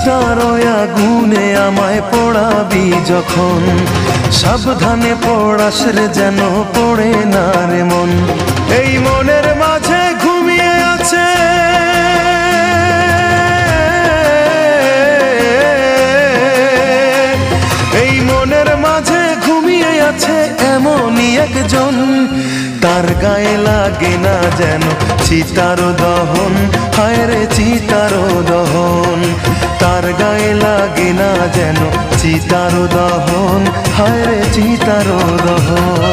চিতার আগুনে আমায় পোড়াবি যখন, সাবধানে পড়াস রে যেন পড়ে না রে মন। এই মনের মাঝে ঘুমিয়ে আছে এমনই একজন, তার গায়ে লাগে না যেন চিতার দহন, হায় রে চিতার দহন। তার গায়ে লাগে না যেন চিতার দহন, হায় রে চিতার দহন।